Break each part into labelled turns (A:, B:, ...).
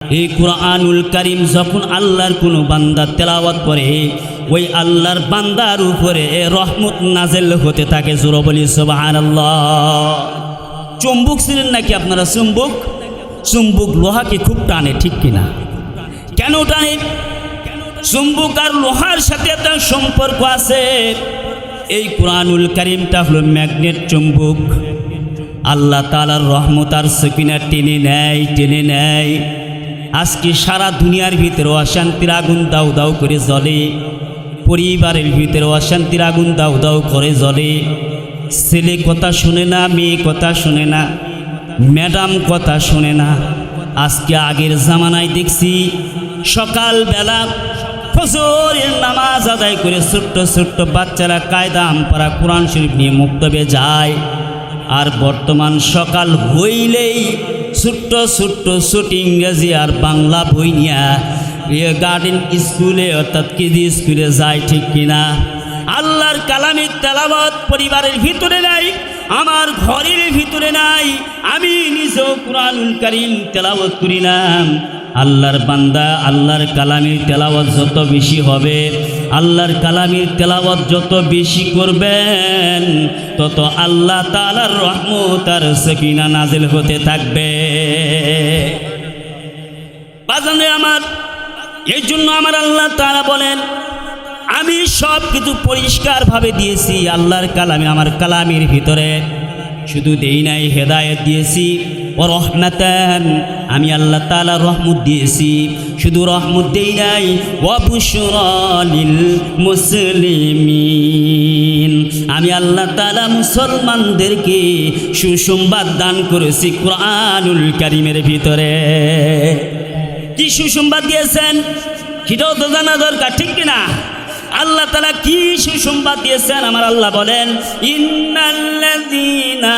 A: এই কুরআনুল কারীম যখন আল্লাহর কোনো বান্দা তেলাওয়াত করে ওই আল্লাহর বান্দার উপরে রহমত নাযিল হতে থাকে। জোরে বলি সুবহানাল্লাহ। চুম্বক ছিলেন নাকি আপনারা? চুম্বক লোহাকে খুব টানে, ঠিক কিনা? কেন টানে? চুম্বক আর লোহার সাথে একটা সম্পর্ক আছে। এই কুরআনুল কারীমটা হলো ম্যাগনেট চুম্বক। আল্লাহ তাআলার রহমত আর সকিনা টেনে নেয়। আজকে সারা দুনিয়ার ভিতরে অশান্তির আগুন দাউ দাউ করে জ্বলে, পরিবারের ভিতরে অশান্তির আগুন দাউ দাউ করে জ্বলে। ছেলে কথা শুনে না, মেয়ে কথা শুনে না, ম্যাডাম কথা শুনে না। আজকে আগের জামানায় দেখছি সকালবেলা ফজরের নামাজ আদায় করে ছোট্ট ছোট্ট বাচ্চারা কায়দা আমপারা কোরআন শরীফ নিয়ে মুক্তবে যায়। আর বর্তমান সকাল হইলেই ছোট্ট ছোট ইংরেজি আর বাংলা বই নিয়ে গার্ডেন স্কুলে অর্থাৎ কেজি স্কুলে যায়, ঠিক কিনা? আল্লাহর কালামের তেলাওয়াত পরিবারের ভিতরে নাই, আমার ঘরের ভিতরে নাই। আমি নিজেও কুরআনুল কারীম তেলাওয়াত করিলাম। আল্লাহর বান্দা আল্লাহর কালামের তেলাওয়াত যত বেশি হবে, আল্লাহর কালামের তেলাওয়াত যত বেশি করবেন, তত আল্লাহ তাআলার রহমত আর সকিনা নাজিল হতে থাকবে। বাজানে আমার, এই জন্য আমার আল্লাহ তাআলা বলেন, আমি সব কিছু পরিষ্কারভাবে দিয়েছি আল্লাহর কালামে, আমার কালামের ভিতরে। শুধু দেই নাই হেদায়েত দিয়েছি, ও রহমাতান, আমি আল্লাহ তাআলা রহমত দিয়েছি। শুধু রহমত দেই নাই, ওয়া বুশরা লিল মুসলিমিন, আমি আল্লাহ তাআলা মুসলমানদেরকে সুসংবাদ দান করেছি কুরআনুল কারীমের ভিতরে। কি সুসংবাদ দিয়েছেন সেটাও তো জানা দরকার, ঠিক কিনা? আল্লাহ তাআলা কি সুসংবাদ দিয়েছেন? আমার আল্লাহ বলেন, ইন্নাল্লাযীনা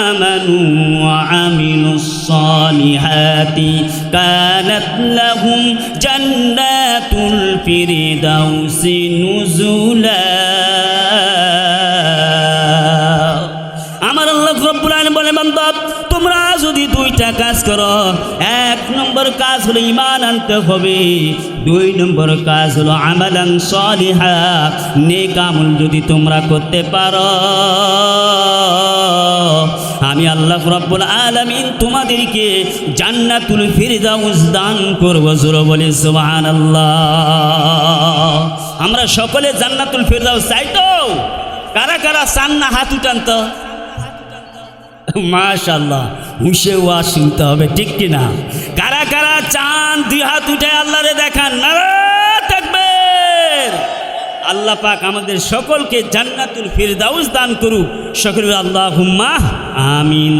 A: আমানু ওয়া আমিলুস সালিহাতি কানাত লাহুম জান্নাতুল ফিরদাউসি নুজুলা। আমার আল্লাহ রব্বুল আলামিন বলেন, বান্দা তোমরা যদি দুইটা কাজ করো, এক নম্বর কাজ হলো ঈমান আনতে হবে, দুই নম্বর কাজ হলো আমালান সালিহা, নেক আমল যদি তোমরা করতে পারো, আমি আল্লাহ রব্বুল আলামিন তোমাদেরকে জান্নাতুল ফিরদাউস দান করব। জোরে বলি সুবহানাল্লাহ। আমরা সকলে জান্নাতুল ফিরদাউস চাই তো? কারা কারা চান না? হাত উঠান তো। মাশাআল্লাহ, হুঁশে ওয়াজ শুনতে হবে, ঠিক কিনা? কারা কারা চান দুই হাত উঠে আল্লাহরে দেখান। নারায়ে তাকবীর। আল্লাহ পাক আমাদের সকলকে জান্নাতুল ফিরদাউস দান করুক। সকলে আল্লাহুম্মা আমিন।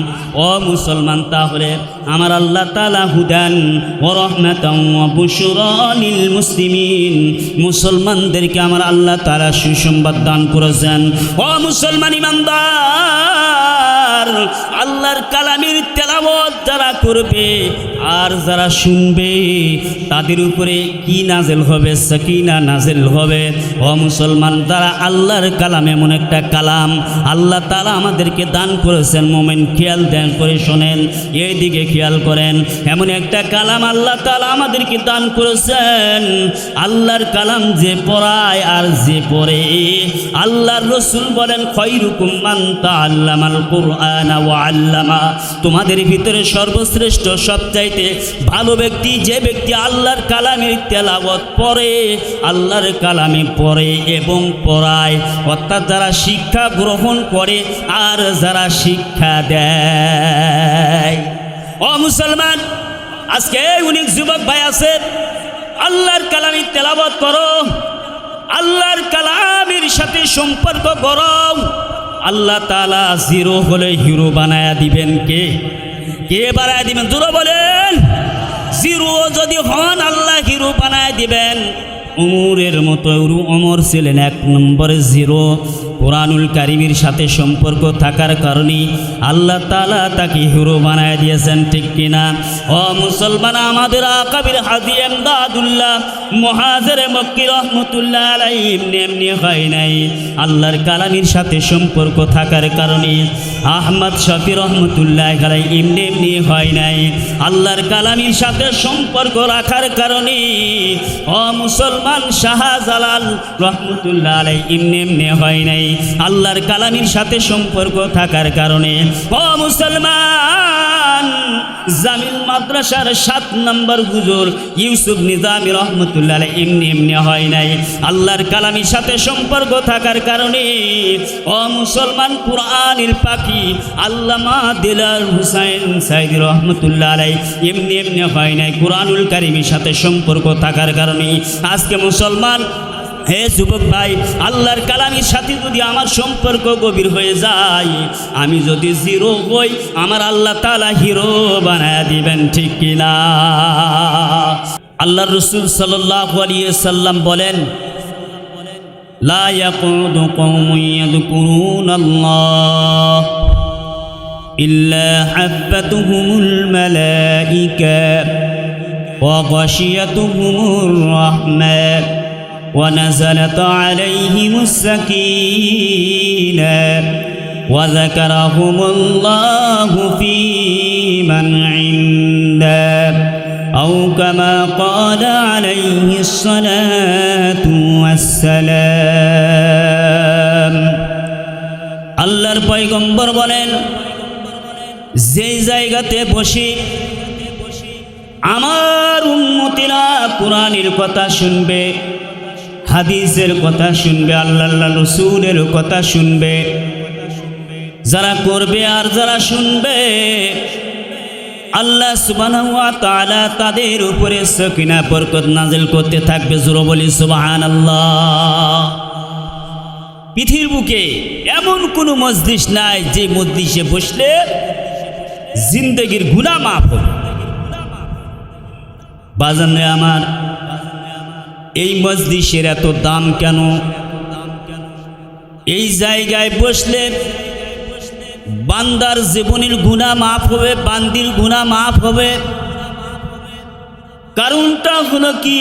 A: ও মুসলমান, তাহলে আমার আল্লাহ তাআলা হুদান ওয়া রাহমাতান ওয়া বুশরা লিল মুসলিমিন, মুসলমানদেরকে আমার আল্লাহ তাআলা সুসংবাদ দান করেছেন। ও মুসলমান ইমানদার, আল্লাহর কালামের তেলাওয়াত যারা করবে আর যারা শুনবে তাদের উপরে কি নাজিল হবে? সাকিনা নাজিল হবে। ও মুসলমান, তারা আল্লাহর কালাম এমন একটা কালাম আল্লাহ তাআলা আমাদেরকে দান করেছেন। মোমেন খেয়াল দেন করে শোনেন, এইদিকে খেয়াল করেন। এমন একটা কালাম আল্লাহ তাআলা আমাদেরকে দান করেছেন। আল্লাহর কালাম যে পড়ায় আর যে পড়ে, আল্লাহর রাসূল বলেন, খায়রুকুম মান তাআল্লামাল কুরআনা ওয়া আল্লামা, তোমাদের ভিতরে সর্বশ্রেষ্ঠ সবচাইতে ভালো ব্যক্তি যে ব্যক্তি আল্লাহর কালামের তেলাওয়াত পড়ে, আল্লাহর কালামে পড়ে এবং পড়ায়, অর্থাৎ যারা শিক্ষা গ্রহণ করে আর যারা শিক্ষা দেয়। ও মুসলমান, আজকে অনেক যুবক ভাই আছে, আল্লাহর কালামের তেলাওয়াত করো, আল্লাহর কালামের সাথে সম্পর্ক করো। আল্লাহ তাআলা জিরো হলে হিরো বানায়া দিবেন। কে বানায়া দিবেন? জোরে বলেন। জিরো যদি হন, আল্লাহ হিরো বানায়া দিবেন। উমরের মতো ওমর ছিলেন এক নম্বরে জিরো, কুরআনুল কারীমের সাথে সম্পর্ক থাকার কারণে আল্লাহ তাআলা তাকে হিরো বানায় দিয়েছেন, ঠিক কিনা? ও মুসলমান, আমাদের আকাবির হাজী এমদাদুল্লাহ মুহাজির মক্কি রহমাতুল্লাহ আলাইহি এমনি হয় নাই। আল্লাহর কালামের সাথে সম্পর্ক থাকার কারণে আহমদ শফি রহমাতুল্লাহ আলাইহি এমনি হয় নাই। আল্লাহর কালামের সাথে সম্পর্ক রাখার কারণে ও মুসলমান শাহজালাল রহমাতুল্লাহ আলাইহি এমনি হয় নাই। আল্লাহর কালামের সাথে সম্পর্ক থাকার কারণে ও মুসলমান জামিল মাদ্রাসার 7 নম্বর হুজুর ইউসুফ নিজামী রহমাতুল্লাহ আলাইহি এমনি হয় নাই। আল্লাহর কালামের সাথে সম্পর্ক থাকার কারণে ও মুসলমান কুরআনুল পাকি আল্লামা দিলার হুসাইন সাইদি রহমাতুল্লাহ আলাইহি এমনি হয় নাই। কুরআনুল কারীমের সাথে সম্পর্ক থাকার কারণে আজকে মুসলমান, হে যুবক ভাই, আল্লাহর কালামের সাথে যদি আমার সম্পর্ক গভীর হয়ে যায়, আমি যদি জিরো হই, আমার আল্লাহ তাআলা হিরো বানায় দিবেন, ঠিক কিনা? আল্লাহর রাসূল সাল্লাল্লাহু আলাইহি ওয়াসাল্লাম বলেন, লা ইয়াকুদু কওমুন ইয়াযকুরুনাল্লাহ ইল্লা হাফাতুহুমুল মালাইকা ওয়া গাশিয়াতুহুমুর রাহমাহ ونزلت عليهم السكينة وذكرهم الله في من عنده أو كما قال عليه الصلاة والسلام। আল্লাহর পয়গম্বর বলেন, যেই জায়গাতে বসি আমার উম্মতিরা কুরআনের কথা শুনবে, হাদিসের কথা শুনবে, আল্লাহ রাসূলের কথা শুনবে, যারা করবে আর যারা শুনবে, আল্লাহ সুবহানাহু ওয়া তাআলা তাদের উপরে সাকিনা বরকত নাযিল করতে থাকবে। জোরে বলি সুবহানাল্লাহ। পৃথিবীর বুকে এমন কোনো মজলিস নাই যে মজলিসে বসলে জিন্দেগির গুনাহ মাফ হবে। বাজানে আমার, এই মজলিসের এত দাম কেন? এই জায়গায় বসলে বান্দার জীবনের গুনাহ মাফ হবে, বান্দির গুনাহ মাফ হবে। কারণটা হলো কি,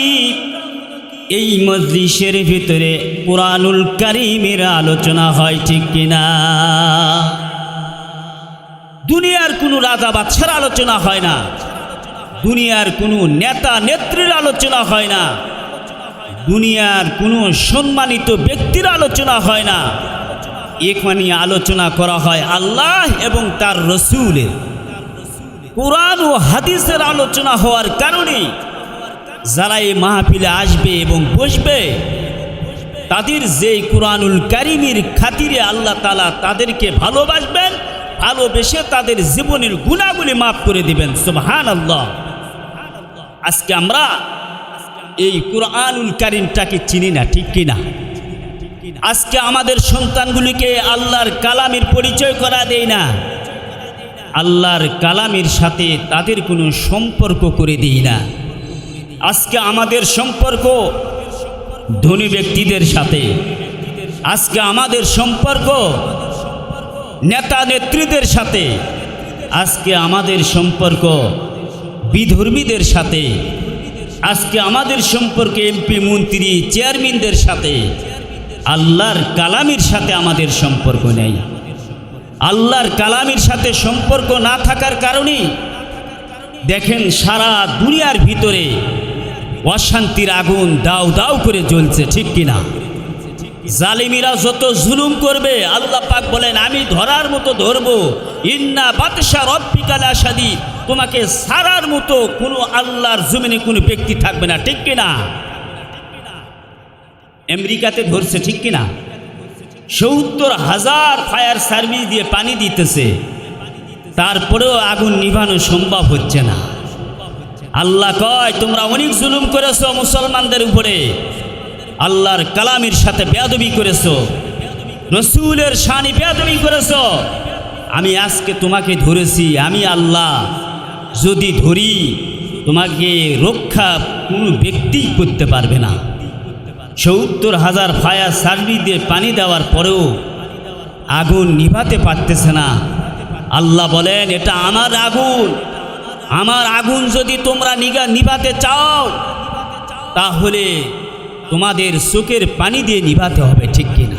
A: এই মজলিসের ভিতরে কুরআনুল কারীমের আলোচনা হয়, ঠিক কিনা? দুনিয়ার কোনো রাজা বাদশার আলোচনা হয় না, দুনিয়ার কোনো নেতা নেত্রীর আলোচনা হয় না, দুনিয়ার কোনো সম্মানিত ব্যক্তির আলোচনা হয় না। এখানে আলোচনা করা হয় আল্লাহ এবং তার রাসূলের। কুরআন ও হাদিসের আলোচনা হওয়ার কারণে যারা এই মাহফিলে আসবে এবং বসবে, তাদের যে কুরআনুল কারীমের খাতিরে আল্লাহ তাআলা তাদেরকে ভালোবাসবেন, ভালোবেসে তাদের জীবনের গুনাহগুলি মাফ করে দিবেন। সুবহানাল্লাহ। আজকে আমরা এই কুরআনুল কারীমটাকে চিনি না, ঠিক কিনা? আজকে আমাদের সন্তানগুলিকে আল্লাহর কালামের পরিচয় করা দেই না, আল্লাহর কালামের সাথে তাদের কোনো সম্পর্ক করে দেই না। আজকে আমাদের সম্পর্ক ধনী ব্যক্তিদের সাথে, আজকে আমাদের সম্পর্ক নেতা নেত্রীদের সাথে, আজকে আমাদের সম্পর্ক বিধর্মীদের সাথে, আজকে আমাদের সম্পর্ক এমপি মন্ত্রী চেয়ারম্যানদের সাথে। আল্লাহর কালামের সাথে আমাদের সম্পর্ক নেই। আল্লাহর কালামের সাথে সম্পর্ক না থাকার কারণে দেখেন সারা দুনিয়ার ভিতরে অশান্তির আগুন দাউ দাউ করে জ্বলছে, ঠিক কিনা? জালিমিরা যত জুলুম করবে, আল্লাহ পাক বলেন আমি ধরার মতো ধরবো। ইন্না বাতশা রব্বিকা লাশাদীদ। তোমাকে সারার মতো কোনো আল্লাহর জমিনে কোনো ব্যক্তি থাকবে না, ঠিক কিনা? আমেরিকাতে ধরছে, ঠিক কিনা? ৭০,০০০ ফায়ার সার্ভিস দিয়ে পানি দিতেছে, তারপরেও আগুন নিভানো সম্ভব হচ্ছে না। আল্লাহ কয় তোমরা অনেক জুলুম করেছো মুসলমানদের উপরে, আল্লাহর কালামের সাথে বেয়াদবি করেছো, রসুলের শানে বেয়াদবি করেছো। আমি আজকে তোমাকে ধরেছি, আমি আল্লাহ যদি ধরি তোমাকে রক্ষা কোনো ব্যক্তি করতে পারবে না। ৭০,০০০ ফায়ার সার্ভিস দিয়ে পানি দেওয়ার পরেও আগুন নিভাতে পারতেছে না। আল্লাহ বলেন, এটা আমার আগুন। আমার আগুন যদি তোমরা নিভাতে চাও, তাহলে তোমাদের চোখের পানি দিয়ে নিভাতে হবে, ঠিক কিনা?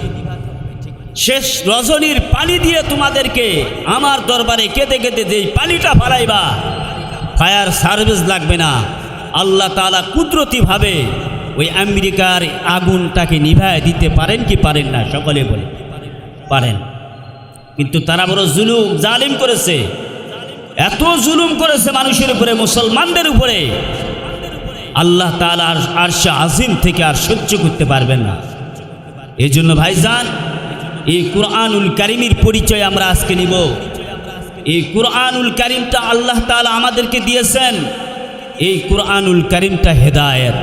A: শেষ রজনীর পানি দিয়ে তোমাদেরকে আমার দরবারে কেঁদে কেঁদে যেই পানিটা ফালাইবা, ফায়ার সার্ভিস লাগবে না। আল্লাহ তাআলা কুদরতিভাবে ওই আমেরিকার আগুনটাকে নিভায় দিতে পারেন কি পারেন না? সকলে বলে পারেন। কিন্তু তারা বড় জুলুম জালিম করেছে, এত জুলুম করেছে মানুষের উপরে, মুসলমানদের উপরে। আল্লাহ তাআলা আরশে আজিম থেকে আর সহ্য করতে পারবেন না। এই জন্য ভাইজান, এই কুরআনুল কারীমের পরিচয় আমরা আজকে নিব। এই কুরআনুল কারীমটা আল্লাহ তাআলা আমাদেরকে দিয়েছেন। এই কুরআনুল কারীমটা হেদায়েত।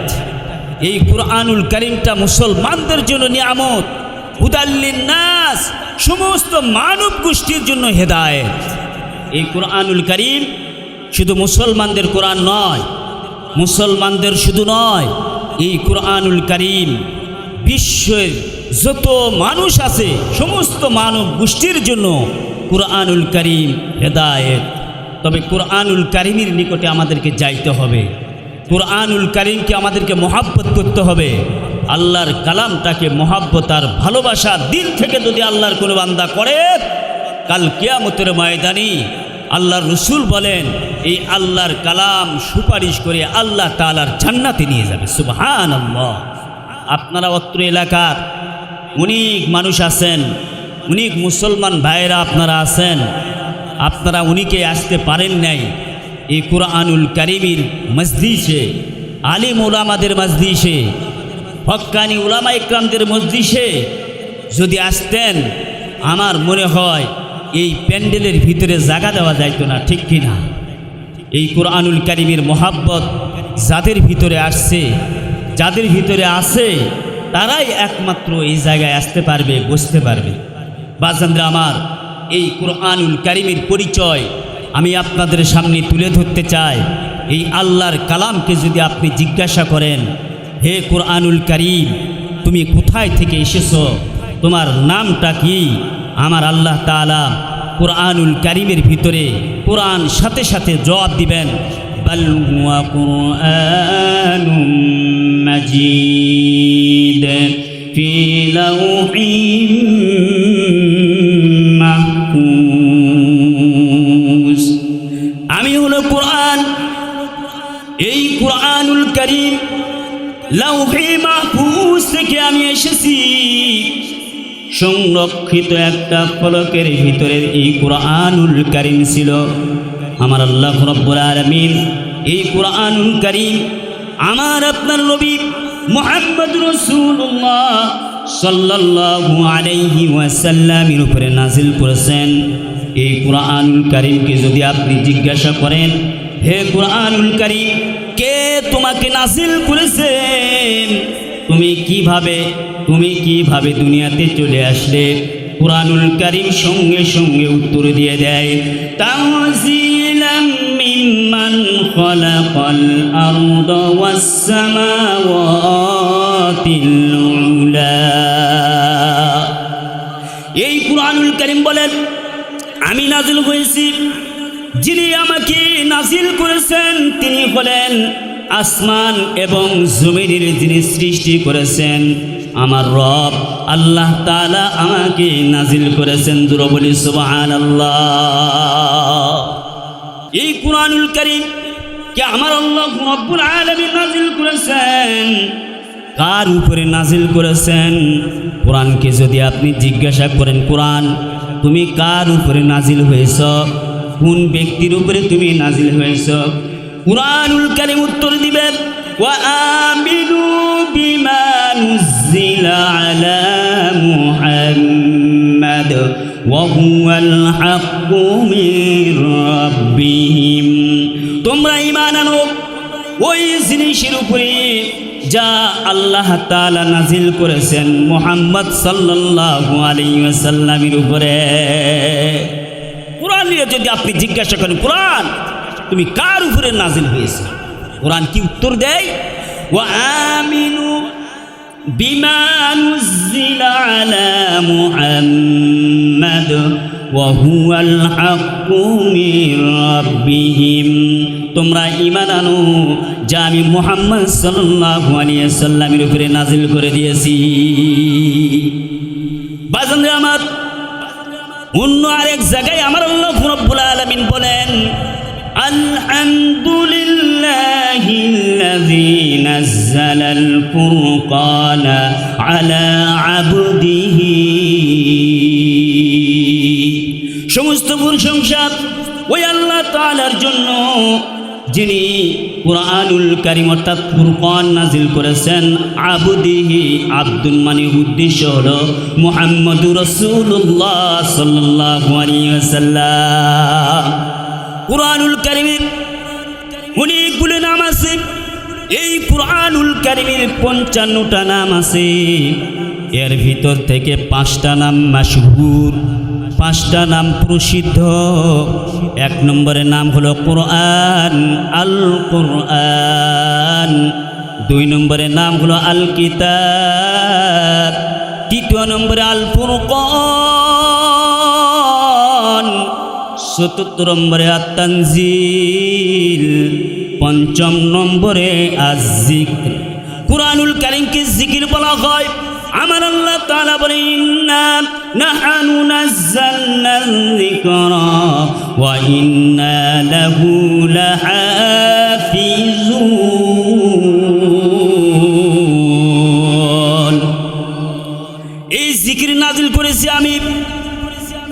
A: এই কুরআনুল কারীমটা মুসলমানদের জন্য নিয়ামত, হুদাল্লিন নাস, সমস্ত মানব গোষ্ঠীর জন্য হেদায়েত। এই কুরআনুল কারীম শুধু মুসলমানদের কোরআন নয়, মুসলমানদের শুধু নয়, এই কুরআনুল কারীম বিশ্বের যত মানুষ আছে সমস্ত মানব গোষ্ঠীর জন্য কুরআনুল কারীম হেদায়েত। তবে কুরআনুল কারীমের নিকটে আমাদেরকে যাইতে হবে, কুরআনুল কারীমকে আমাদেরকে মহাব্বত করতে হবে। আল্লাহর কালামটাকে মহাব্বত আর ভালোবাসার দিল থেকে যদি আল্লাহর কোনো বান্দা করে, কাল কিয়ামতের ময়দানে আল্লাহর রসুল বলেন, এই আল্লাহর কালাম সুপারিশ করে আল্লাহ তাআলার জান্নাতে নিয়ে যাবে। সুবহানাল্লাহ। আপনারা অত্র এলাকার অনেক মানুষ আছেন, অনেক মুসলমান ভাইয়েরা আপনারা আছেন, আপনারা অনেকে আসতে পারেন নাই এই কুরআনুল কারীমের মজলিসে, আলিম উলামাদের মজলিসে, হক্কানি উলামা ইকরামদের মজলিসে যদি আসতেন, আমার মনে হয় এই প্যান্ডেলের ভিতরে জায়গা দেওয়া যাইতো না, ঠিক কিনা? এই কুরআনুল কারীমের মহাব্বত যাদের ভিতরে আসছে, যাদের ভিতরে আছে, তারাই একমাত্র এই জায়গায় আসতে পারবে, বসতে পারবে। বাজানরা আমার, এই কুরআনুল কারীমের পরিচয় আমি আপনাদের সামনে তুলে ধরতে চাই। এই আল্লাহর কালামকে যদি আপনি জিজ্ঞাসা করেন, হে কুরআনুল কারীম, তুমি কোথায় থেকে এসেছো, তোমার নামটা কি? আমার আল্লাহ তাআলা কুরআনুল কারীমের ভিতরে কোরআন সাথে সাথে জবাব দিবেন, বাল হুয়া কুরআনুম মাজিদ ফি লাউহিম মাহফুজ। আমি হলো কোরআন, এই কুরআনুল কারীম লাউহে মাহফুজ থেকে আমি এসেছি। সংরক্ষিত একটা ফলকের ভিতরে এই কুরআনুল কারীম ছিল। আমার আল্লাহ রাব্বুল আলামিন এই কুরআনুল কারীম আমার আপনার নবী মুহাম্মদ রাসূলুল্লাহ সাল্লাল্লাহু আলাইহি ওয়াসাল্লামের উপরে নাজিল করেছেন। এই কুরআনুল কারীমকে যদি আপনি জিজ্ঞাসা করেন, হে কুরআনুল কারীম, কে তোমাকে নাজিল করেছেন, তুমি কিভাবে দুনিয়াতে চলে আসলে? কুরআনুল কারীম সঙ্গে সঙ্গে উত্তর দিয়ে দেয়, তানজিলাম মিম্মান খালাকাল আরদা ওয়াস সামাওয়াতিল উলা। এই কুরআনুল কারীম বলেন, আমি নাজিল হয়েছি, যিনি আমাকে নাজিল করেছেন তিনি হলেন আসমান এবং জমিনের যিনি সৃষ্টি করেছেন, আমার রব আল্লাহ তাআলা আমাকে নাজিল করেছেন। জোরে বলি সুবহানাল্লাহ। এই কুরআনুল কারীম কে আমার আল্লাহ রাব্বুল আলামিন নাজিল করেছেন, কার উপরে নাজিল করেছেন? কোরআনকে যদি আপনি জিজ্ঞাসা করেন, কোরআন তুমি কার উপরে নাজিল হয়েছ, কোন ব্যক্তির উপরে তুমি নাজিল হয়েছ? কুরআনুল কারীম উত্তর দিবেন, ওয়া আমিনু বিমা নুজিলা আলা মুহাম্মাদ ওয়া হুয়াল হাক্কু মির রাব্বিহিম। তোমরা ঈমান আনো ওই জিনিসের উপরে যা আল্লাহ তাআলা নাজিল করেছেন মুহাম্মদ সাল্লাল্লাহু আলাইহি ওয়াসাল্লামের উপরে। কোরআন নিয়ে যদি আপনি জিজ্ঞাসা করেন, কোরআন তুমি কার উপরে নাজিল হয়েছে, কোরআন কি উত্তর দেয়? ওয়া আমিনু বিমা নুজ্জিলা আলা মুহাম্মাদ ওয়া হুয়াল হাক্কু মির রাব্বিহিম, তোমরা ঈমান আনো যা আমি মুহাম্মদ সাল্লাল্লাহু আলাইহি ওয়াসাল্লামের উপরে নাজিল করে দিয়েছি। বাজানরে আমার, অন্য আরেক জায়গায় আমার আল্লাহ রাব্বুল আলামিন বলেন, আলহামদুলিল্লাহিল্লাযী নাযালাল ফুরকানা আলা আবদিহি, সমস্ত প্রশংসা ওই আল্লাহ তাআলার জন্য যিনি কুরআনুল কারীম অর্থাৎ ফুরকান নাজিল করেছেন। আবদিহি, আব্দুল মানে উদ্দেশ্য হলো মুহাম্মদুর রাসূলুল্লাহ সাল্লাল্লাহু আলাইহি ওয়াসাল্লাম। কুরআনুল কারীমের অনেকগুলো নাম আছে। এই কুরআনুল কারীমের 55টা নাম আছে। এর ভিতর থেকে 5টা নাম মাশহুর, 5টা নাম প্রসিদ্ধ। 1 নম্বরের নাম হলো কুরআন, আল কুরআন। 2 নম্বরের নাম হলো আল কিতাব। 3 নম্বরে আল ফুরকান। 4 নম্বরে আত-তানজিল। 5 নম্বরে আয-যিকর। কুরআনুল কারীমকে জিকির বলা হয়। আমার আল্লাহ তাআলা বলেন, ইন্না নাহনু নাযালনায যিকরা ওয়া ইন্না লাহু লাহাফিজুন। এই জিকির নাজিল করেছি আমি,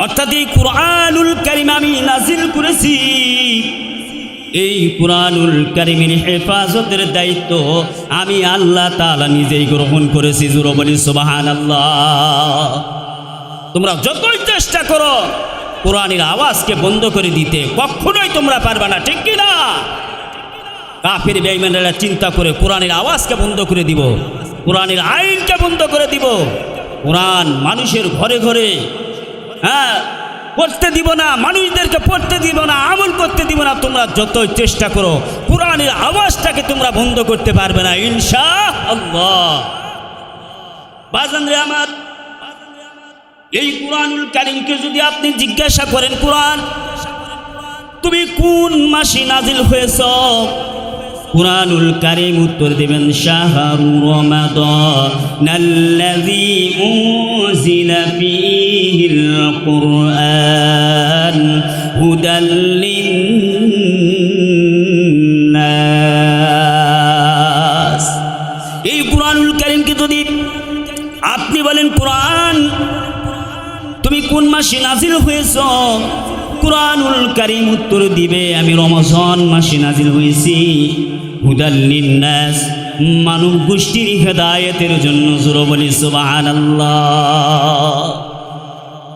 A: অর্থাৎ এই কুরআনুল কারীম আমি নাজিল করেছি। এই কুরআনুল কারীমের হেফাজতের দায়িত্ব আমি আল্লাহ তাআলা নিজেই গ্রহণ করেছি। জোরে বলি সুবহানাল্লাহ। তোমরা যতই চেষ্টা করো কোরআনের আওয়াজকে বন্ধ করে দিতে, কখনোই তোমরা পারবে না, ঠিক কি না? কাফির বেঈমানরা চিন্তা করে কোরআনের আওয়াজকে বন্ধ করে দিব, কোরআনের আইনকে বন্ধ করে দিব, কোরআন মানুষের ঘরে ঘরে পড়তে দিব না, মানুষদেরকে পড়তে দিব না, আমল করতে দিব না। তোমরা যতই চেষ্টা করো কোরআনের আওয়াজটাকে তোমরা বন্ধ করতে পারবে না ইনশাআল্লাহ। বাজানরে আমার, এই কুরআনুল কারীমকে যদি আপনি জিজ্ঞাসা করেন, কুরআন তুমি কোন মাসে নাজিল হয়েছ, কুরআনুল কারীম উত্তর দিবেন, শাহরু রমাদানাল্লাযী উনজিলা ফীহিল কুরআন হুদাল লিন্নাস। এই কুরআনুল কারীমকে যদি আপনি বলেন, কুরআন তুমি কোন মাসে নাজিল হয়েছ, কুরআনুল কারীম উত্তর দিবে, আমি রমজান মাসে নাজিল হয়েছি। হুদাল লিন্নাস, মানব গোষ্ঠীর হেদায়েতের জন্য। জোরে বলি সুবহানাল্লাহ।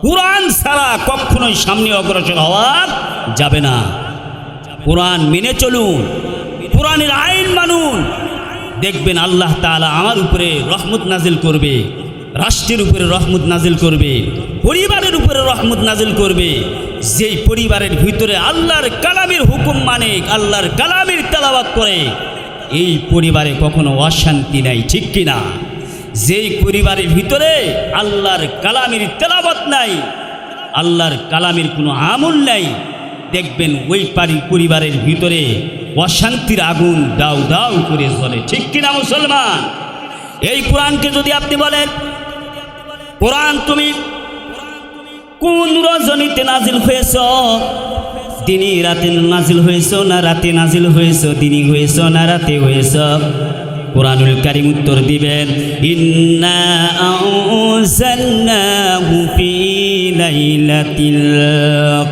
A: কুরআন ছাড়া কখনোই সামনে অগ্রসর হওয়া যাবে না। কুরআন মেনে চলুন, কুরআনের আইন মানুন, দেখবেন আল্লাহ তাআলা আমার উপরে রহমত নাজিল করবে, রাষ্ট্রের উপরে রহমত নাজিল করবে, পরিবারের উপরে রহমত নাজিল করবে। যেই পরিবারের ভিতরে আল্লাহর কালামের হুকুম মানে, আল্লাহর কালামের তেলাওয়াত করে, এই পরিবারে কখনো অশান্তি নাই, ঠিক কিনা? যেই পরিবারের ভিতরে আল্লাহর কালামের তেলাওয়াত নাই, আল্লাহর কালামের কোনো আমল নাই, দেখবেন ওই পরিবারের ভিতরে অশান্তির আগুন দাউ দাউ করে জ্বলে, ঠিক কিনা মুসলমান? এই কোরআনকে যদি আপনি বলেন, কোরআন তুমি কোন রজনীতে নাজিল হয়েছ, দিনে রাতে নাজিল হয়েছ না রাতে নাজিল হয়েছ, দিনে হয়েছ না রাতে হয়েছ? কুরআনুল কারীম উত্তর দিবেন, ইন্না আনজালনাহু ফি লাইলাতিল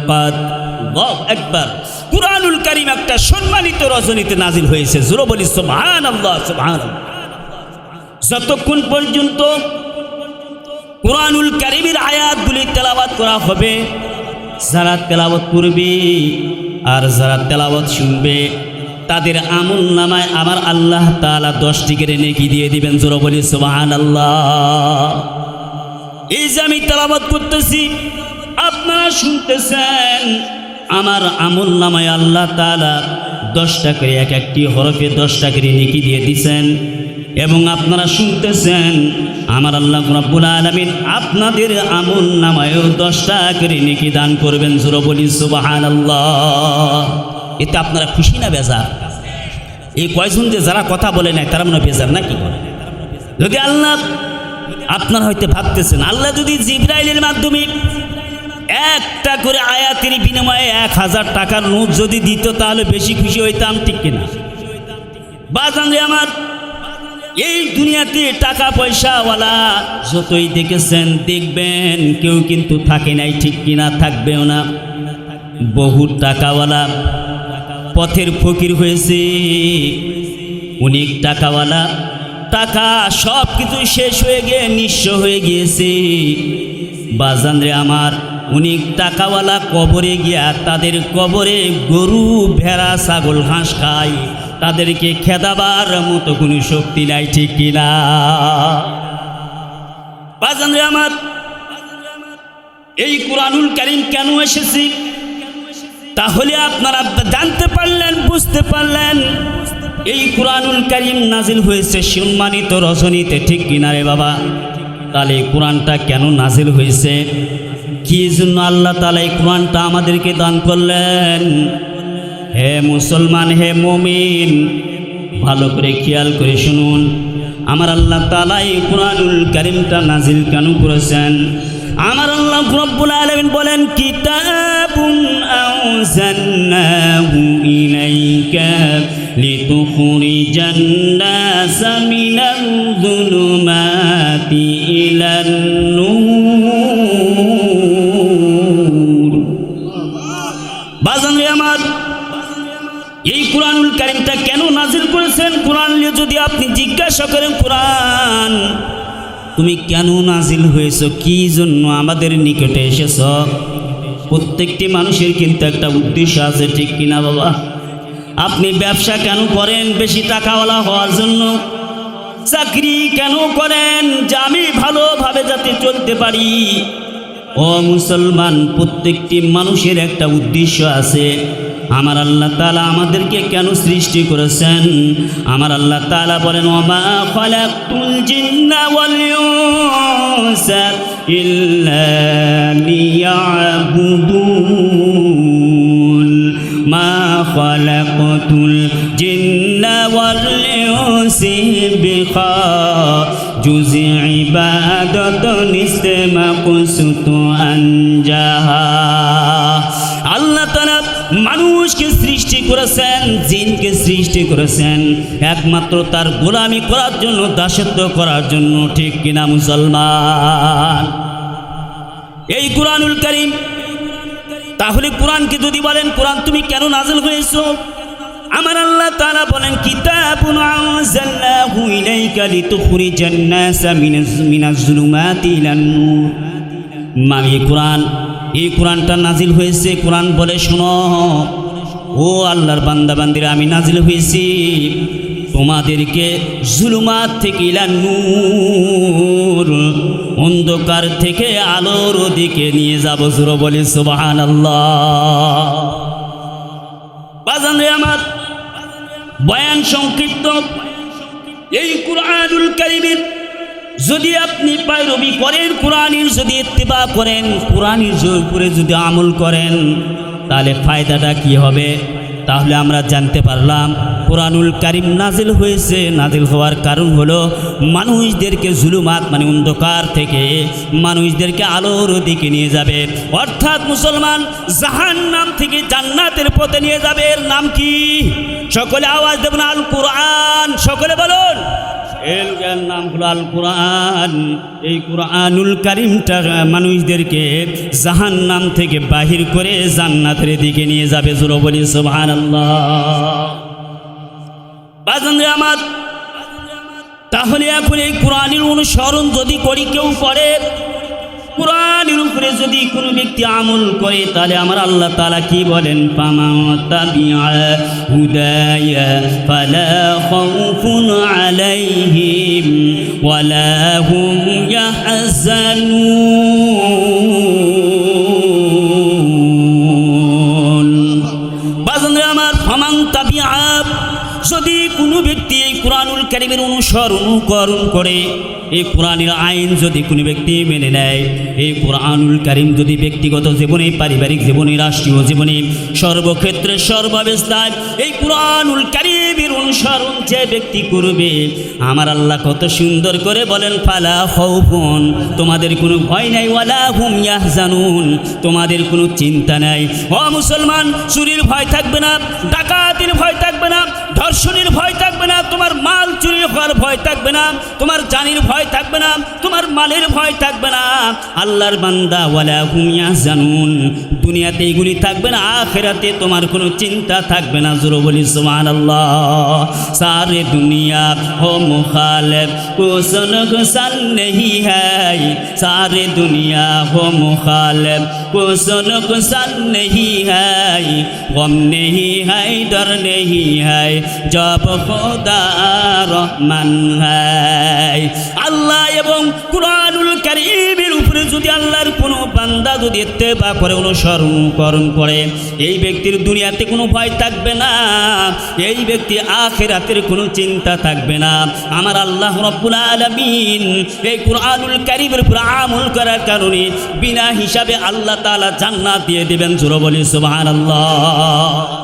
A: কদর। আল্লাহু আকবার। কুরআনুল কারীম একটা সম্মানিত রজনীতে নাজিল হয়েছে। জোরে বলি সুবহানাল্লাহ, সুবহানাল্লাহ। যতক্ষণ পর্যন্ত কুরআনুল কারীমের আয়াতগুলি তেলাওয়াত করা হবে, যারা তেলাওয়াত করবে আর যারা তেলাওয়াত শুনবে, তাদের আমল নামায় আমার আল্লাহ তাআলা 10টি করে নেকি দিয়ে দিবেন। জোরে বলি সুবহানাল্লাহ। এই যে আমি তেলাওয়াত করতেছি, আপনারা শুনতেছেন, আমার আমল নামায় আল্লাহ তাআলা 10টা করে, এক একটি হরফে 10টা করে নেকি দিয়ে দিছেন। এবং আপনারা শুনতেছেন আমার আল্লাহ রাব্বুল আলামিন আপনাদের আমল নামায়ও 10টা করে নেকি দান করবেন। জোরে বলি সুবহানাল্লাহ। এতে আপনারা খুশি না বেজার? এই কয়জন যে যারা কথা বলে নাই তারা মনে বেজার নাকি? যদি আল্লাহ, আপনারা হয়তো ভাবতেছেন আল্লাহ যদি জিবরাইলের মাধ্যমে একটা করে আয়াতের বিনিময়ে 1000 টাকার নোট যদি দিত তাহলে বেশি খুশি হইতাম, ঠিক কিনা? বাজান রে আমার, এই দুনিয়াতে টাকা পয়সাওয়ালা যতই দেখেছেন দেখবেন কেউ কিন্তু থাকে নাই, ঠিক কিনা? থাকবেও না। বহু টাকাওয়ালা পথের ফকির হয়েছে, অনেক টাকাওয়ালা টাকা সব কিছু শেষ হয়ে গিয়ে নিঃস্ব হয়ে গিয়েছে। বাজান রে আমার, অনেক টাকাওয়ালা কবরে গিয়া তাদের কবরে গরু ভেড়া ছাগল হাঁস খায়, তাদেরকে খেদাবার মতো কোনো শক্তি নাই, ঠিক কিনা? বাজান রে আমার, এই কোরআনুল কারীম কেন এসেছে তাহলে আপনারা জানতে পারলেন, বুঝতে পারলেন। এই কোরআনুল কারীম নাজিল হয়েছে সম্মানিত রজনীতে, ঠিক কিনা রে বাবা? তাহলে এই কোরআনটা কেন নাজিল হয়েছে, কি জন্য আল্লাহ তাআলা এই কোরআনটা আমাদেরকে দান করলেন? হে মুসলমান, হে মুমিন, ভালো করে খেয়াল করে শুনুন। আমার আল্লাহ তাআলা এই কোরআনুল কারীমটা নাজিল কেন করেছেন? আমার আল্লাহ রাব্বুল আলামিন বলেন, কিতাবুন আনজালনাহু ইলাইকা লিতুখরিজান নাসা মিনাল যুলুমাতি ইলান নূর। বাজান রে আমার, এই কোরআনুল কারীমটা কেন নাজিল করেছেন? কোরআন যদি আপনি জিজ্ঞাসা করেন, কোরআন তুমি কেন নাজিল হয়েছ, কি জন্য আমাদের নিকটে এসেছ? প্রত্যেকটি মানুষের কিন্তু একটা উদ্দেশ্য আছে, ঠিক কিনা বাবা? আপনি ব্যবসা কেন করেন? বেশি টাকাওয়ালা হওয়ার জন্য। চাকরি কেন করেন? যে আমি ভালোভাবে যাতে চলতে পারি। ও মুসলমান, প্রত্যেকটি মানুষের একটা উদ্দেশ্য আছে। আমার আল্লাহ তাআলা আমাদেরকে কেন সৃষ্টি করেছেন? আমার আল্লাহ তাআলা বলেন, ওমা খালাকতুল জিন্না ওয়াল ইনসা ইল্লা লিয়াবুদুন, মা খালাকতুল জিন্না ওয়াল ইনসা বিখাজুজি ইবাদাতুন ইসমাকুসুতু আনজাহা। আল্লাহ তাআলা মানুষকে সৃষ্টি করেছেন, জিনকে সৃষ্টি করেছেন একমাত্র তার গোলামি করার জন্য, দাসত্ব করার জন্য, ঠিক কিনা মুসলমান? এই কোরআনুল কারীম, তাহলে কোরআনকে যদি বলেন কোরআন তুমি কেন নাজিল হয়েছো? আমার আল্লাহ তাআলা বলেন, কিতাবুন আনজালনাহু ইলাইকা লিতুখরিজান নাসা মিনাজ যুলুমাতি ইলান নূর। মানে কোরআন, এই কোরআনটা নাজিল হয়েছে। কোরআন বলে, শোনো ও আল্লাহর বান্দা বান্দিরা, আমি নাজিল হয়েছি তোমাদেরকে জুলুমাত থেকে ইলান নূর, অন্ধকার থেকে আলোর দিকে নিয়ে যাব। জোরে বলি সুবহানাল্লাহ। বাজান রে আমার, বয়ান সংক্ষিপ্ত। এই কোরআনুল কারীমের যদি আপনি পায়রবি করেন, কোরআনের যদি ইত্তিবা করেন, কোরআনের উপরে যদি আমল করেন, তাহলে ফায়দাটা কি হবে? তাহলে আমরা জানতে পারলাম কোরআনুল কারীম নাজিল হয়েছে। নাজিল হওয়ার কারণ হলো মানুষদেরকে জুলুমাত মানে অন্ধকার থেকে মানুষদেরকে আলোর দিকে নিয়ে যাবে। অর্থাৎ মুসলমান জাহান্নাম থেকে জান্নাতের পথে নিয়ে যাবে। এর নাম কি? সকলে আওয়াজ দেবেন, আল কোরআন। সকলে বলুন, এর নাম হলো আল কোরআন। এই কোরআনুল কারীমটা মানুষদেরকে জাহান্নাম থেকে বাহির করে জান্নাতের দিকে নিয়ে যাবে। জোরে বলি সুবহানাল্লাহ। বাজান রে আমার, তাহলে এখন এই কোরআনের অনুসরণ যদি করি, কেউ করে কোরআনের উপরে যদি কোনো ব্যক্তি আমল করে, তাহলে আমার আল্লাহ তাআলা কি বলেন? ফামান তাবিআ হুদায়া ফালা খাউফুন আলাইহিম ওয়ালা হুম ইয়াহজানুন। বাজান রে আমার, ফামান তাবিআ, যদি কোনো ব্যক্তি এই কোরআনুল কারীমের অনুকরণ করে এই কোরআনের আইন যদি কোনো ব্যক্তি মেনে নেয়, এই কোরআনুল কারীম যদি ব্যক্তিগত জীবনে, পারিবারিক জীবনে, রাষ্ট্রীয় জীবনে, সর্বক্ষেত্রে সর্বাবস্থায় এই কোরআনুল কারীমের অনুসরণ যে ব্যক্তি করবে, আমার আল্লাহ কত সুন্দর করে বলেন, ফালা খাউফুন, তোমাদের কোনো ভয় নাই, ওয়ালা হুম ইয়াহজানুন, তোমাদের কোনো চিন্তা নাই। ও মুসলমান, চুরির ভয় থাকবে না, ডাকাতির ভয় থাকবে না, ধর্ষণের ভয় থাকবে না, তোমার মাল চুরি হওয়ার ভয় থাকবে না, তোমার জানির ভয় থাকবে না, তোমার মালের ভয় থাকবে না। আল্লাহর বান্দা, ওয়ালা হুম ইয়াহজানুন, দুনিয়াতে এগুলি থাকবে না, আখিরাতে তোমার কোনো চিন্তা থাকবে না। জোরে বলি সুবহানাল্লাহ। সারে দুনিয়া হো মুখালিফ কুছ নুকসান नहीं है, सारे दुनिया हो मुखालिफ कुछ नुकसान नहीं है, गम नहीं है, डर नहीं है, जब खुदा रहमान है। আল্লাহ এবং কুরআনুল কারীমের উপরে যদি আল্লাহর কোনো বান্দা যদি ইত্তেবা করে, অনুসরণ করে, এই ব্যক্তির দুনিয়াতে কোনো ভয় থাকবে না, এই ব্যক্তি আখিরাতের কোনো চিন্তা থাকবে না। আমার আল্লাহ রাব্বুল আলামিন এই কুরআনুল কারীমের উপর আমল করার কারণে বিনা হিসাবে আল্লাহ তাআলা জান্নাত দিয়ে দেবেন। জোরে বলি সুবহানাল্লাহ।